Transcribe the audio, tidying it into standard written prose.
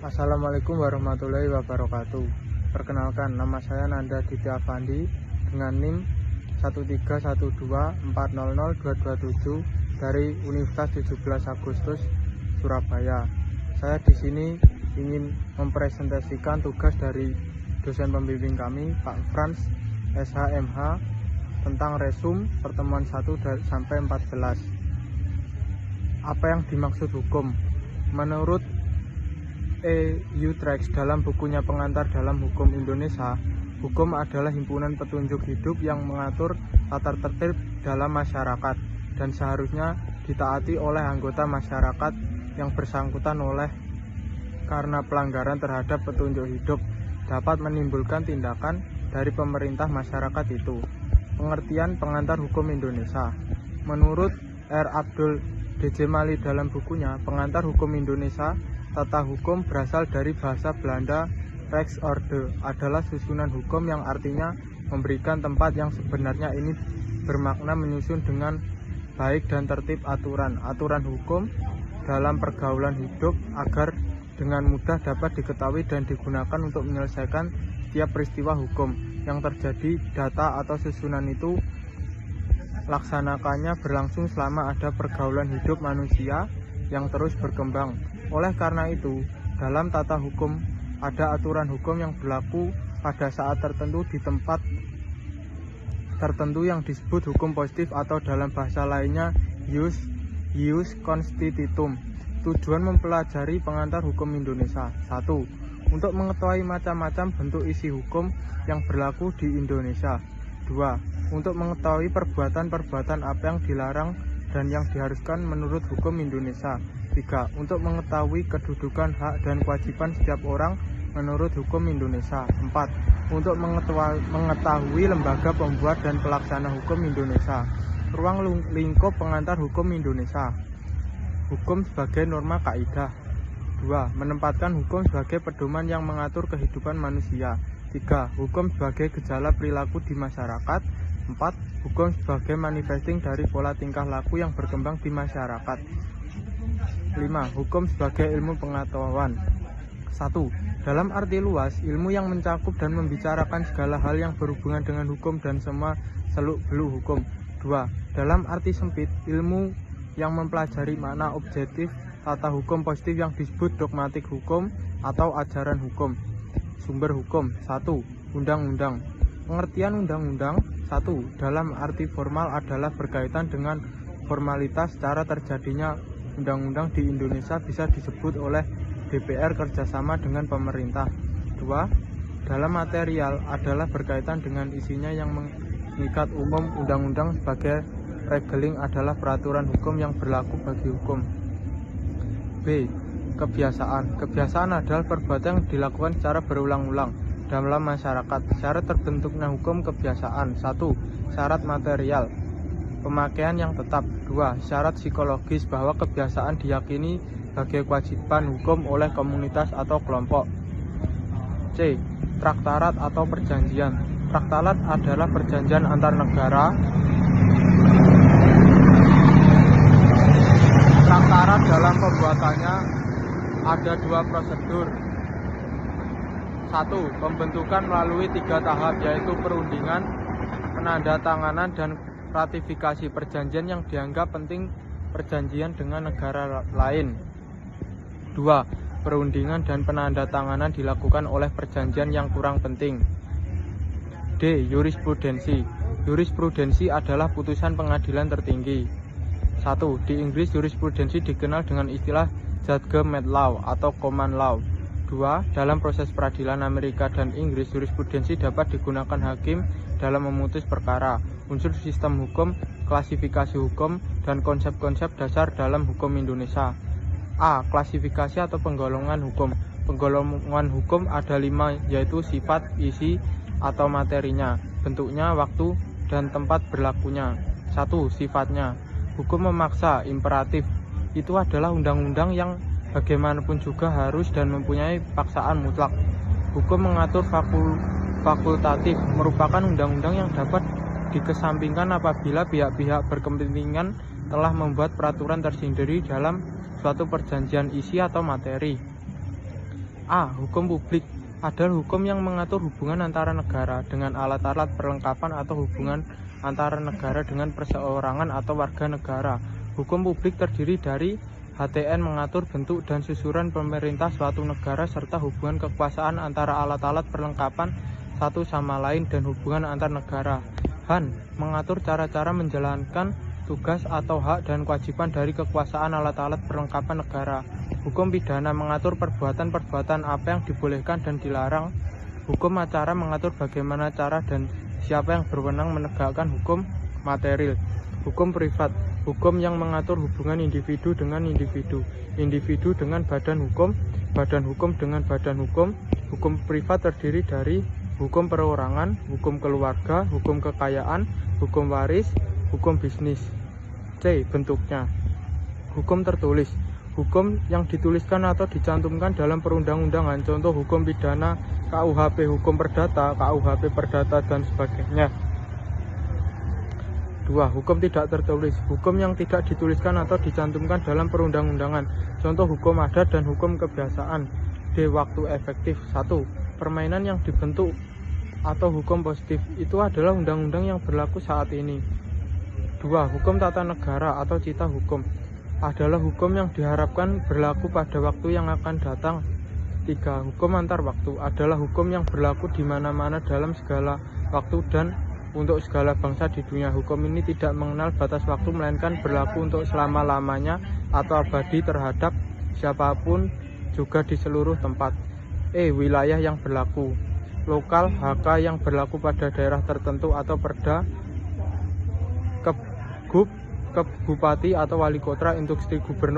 Assalamualaikum warahmatullahi wabarakatuh. Perkenalkan, nama saya Nanda Ditya Fandi dengan NIM 13124000227 dari Universitas 17 Agustus Surabaya. Saya di sini ingin mempresentasikan tugas dari dosen pembimbing kami, Pak Frans SHMH, tentang resum pertemuan 1 sampai 14. Apa yang dimaksud hukum? Menurut Utrecht dalam bukunya Pengantar dalam Hukum Indonesia, hukum adalah himpunan petunjuk hidup yang mengatur tata tertib dalam masyarakat dan seharusnya ditaati oleh anggota masyarakat yang bersangkutan oleh karena pelanggaran terhadap petunjuk hidup dapat menimbulkan tindakan dari pemerintah masyarakat itu. Pengertian Pengantar Hukum Indonesia. Menurut R. Abdul Djemali dalam bukunya Pengantar Hukum Indonesia, tata hukum berasal dari bahasa Belanda. Rechtsorde adalah susunan hukum yang artinya memberikan tempat yang sebenarnya ini bermakna menyusun dengan baik dan tertib aturan hukum dalam pergaulan hidup agar dengan mudah dapat diketahui dan digunakan untuk menyelesaikan setiap peristiwa hukum yang terjadi. Data atau susunan itu laksanakannya berlangsung selama ada pergaulan hidup manusia yang terus berkembang. Oleh karena itu, dalam tata hukum ada aturan hukum yang berlaku pada saat tertentu di tempat tertentu yang disebut hukum positif atau dalam bahasa lainnya ius constitutum. Tujuan mempelajari Pengantar Hukum Indonesia. 1. Untuk mengetahui macam-macam bentuk isi hukum yang berlaku di Indonesia. 2. Untuk mengetahui perbuatan-perbuatan apa yang dilarang dan yang diharuskan menurut hukum Indonesia. 3. Untuk mengetahui kedudukan, hak, dan kewajiban setiap orang menurut hukum Indonesia. 4. Untuk mengetahui lembaga pembuat dan pelaksana hukum Indonesia. Ruang lingkup Pengantar Hukum Indonesia. Hukum sebagai norma kaidah. 2. Menempatkan hukum sebagai pedoman yang mengatur kehidupan manusia. 3. Hukum sebagai gejala perilaku di masyarakat. 4. Hukum sebagai manifesting dari pola tingkah laku yang berkembang di masyarakat. 5. Hukum sebagai ilmu pengetahuan. 1. Dalam arti luas, ilmu yang mencakup dan membicarakan segala hal yang berhubungan dengan hukum dan semua seluk-beluk hukum. 2. Dalam arti sempit, ilmu yang mempelajari makna objektif tata hukum positif yang disebut dogmatik hukum atau ajaran hukum. Sumber hukum. 1. Undang-undang. Pengertian undang-undang. 1. Dalam arti formal adalah berkaitan dengan formalitas cara terjadinya undang-undang di Indonesia bisa disebut oleh DPR kerjasama dengan pemerintah. 2. Dalam material adalah berkaitan dengan isinya yang mengikat umum. Undang-undang sebagai regeling adalah peraturan hukum yang berlaku bagi hukum. B. Kebiasaan. Kebiasaan adalah perbuatan yang dilakukan secara berulang-ulang dalam masyarakat. Syarat terbentuknya hukum kebiasaan. 1. Syarat material, pemakaian yang tetap. 2. Syarat psikologis bahwa kebiasaan diyakini sebagai kewajiban hukum oleh komunitas atau kelompok. C. Traktaat atau perjanjian. Traktaat adalah perjanjian antar negara. Traktaat dalam pembuatannya ada 2 prosedur. 1. Pembentukan melalui 3 tahap, yaitu perundingan, penandatanganan, dan ratifikasi perjanjian yang dianggap penting perjanjian dengan negara lain. 2. Perundingan dan penandatanganan dilakukan oleh perjanjian yang kurang penting. D. Jurisprudensi. Jurisprudensi adalah putusan pengadilan tertinggi. 1. Di Inggris, jurisprudensi dikenal dengan istilah judgment law atau common law. 2. Dalam proses peradilan Amerika dan Inggris, jurisprudensi dapat digunakan hakim dalam memutus perkara. Unsur sistem hukum, klasifikasi hukum, dan konsep-konsep dasar dalam hukum Indonesia. A. Klasifikasi atau penggolongan hukum. Penggolongan hukum ada 5, yaitu sifat, isi, atau materinya, bentuknya, waktu, dan tempat berlakunya. 1. Sifatnya. Hukum memaksa, imperatif. Itu adalah undang-undang yang bagaimanapun juga harus dan mempunyai paksaan mutlak. Hukum mengatur fakultatif, merupakan undang-undang yang dapat dikesampingkan apabila pihak-pihak berkepentingan telah membuat peraturan tersendiri dalam suatu perjanjian isi atau materi. A. Hukum publik adalah hukum yang mengatur hubungan antara negara dengan alat-alat perlengkapan atau hubungan antara negara dengan perseorangan atau warga negara. Hukum publik terdiri dari HTN mengatur bentuk dan susunan pemerintah suatu negara serta hubungan kekuasaan antara alat-alat perlengkapan satu sama lain dan hubungan antar negara. HAN mengatur cara-cara menjalankan tugas atau hak dan kewajiban dari kekuasaan alat-alat perlengkapan negara. Hukum pidana mengatur perbuatan-perbuatan apa yang dibolehkan dan dilarang. Hukum acara mengatur bagaimana cara dan siapa yang berwenang menegakkan hukum material. Hukum privat, hukum yang mengatur hubungan individu dengan individu, individu dengan badan hukum dengan badan hukum. Hukum privat terdiri dari hukum perorangan, hukum keluarga, hukum kekayaan, hukum waris, hukum bisnis. C. Bentuknya. Hukum tertulis, hukum yang dituliskan atau dicantumkan dalam perundang-undangan, contoh hukum pidana, KUHP, hukum perdata, KUHP perdata, dan sebagainya. 2. Hukum tidak tertulis, hukum yang tidak dituliskan atau dicantumkan dalam perundang-undangan, contoh hukum adat dan hukum kebiasaan. D. Waktu efektif. 1. Permainan yang dibentuk atau hukum positif itu adalah undang-undang yang berlaku saat ini. 2. Hukum tata negara atau cita hukum adalah hukum yang diharapkan berlaku pada waktu yang akan datang. 3. Hukum antar waktu adalah hukum yang berlaku di mana-mana dalam segala waktu dan untuk segala bangsa di dunia. Hukum ini tidak mengenal batas waktu melainkan berlaku untuk selama-lamanya atau abadi terhadap siapapun juga di seluruh tempat. E. Wilayah yang berlaku. Lokal, HK yang berlaku pada daerah tertentu atau perda, Kebupati atau wali kota, instruksi gubernur